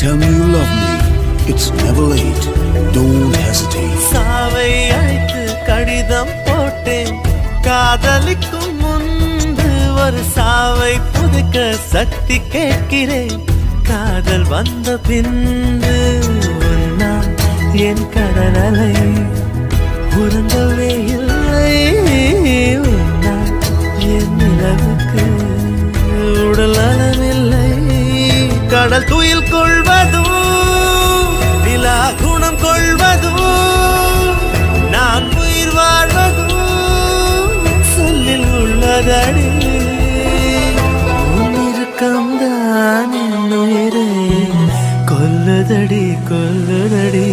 Tell me you love me. It's never late. Don't hesitate. சாவை அழைத்து கடிதம் போட்டேன். காதலிக்கும் முன்பு ஒரு சாவை புதுக்க சக்தி கேட்கிறேன். காதல் வந்த பின்பு நான் என் கடலை உறங்கவே இல்லை. என் நிலவுக்கு உடல் அளவில்லை. கடல் துயில் கொள்வதும் நிலா குணம் கொள்வதும் நான் உயிர் வாழ்வதும் சொல்லில் உள்ளதடி. உன்னிருக்கம்தான் என் உயிரை கொல்லுதடி கொல்லுதடி.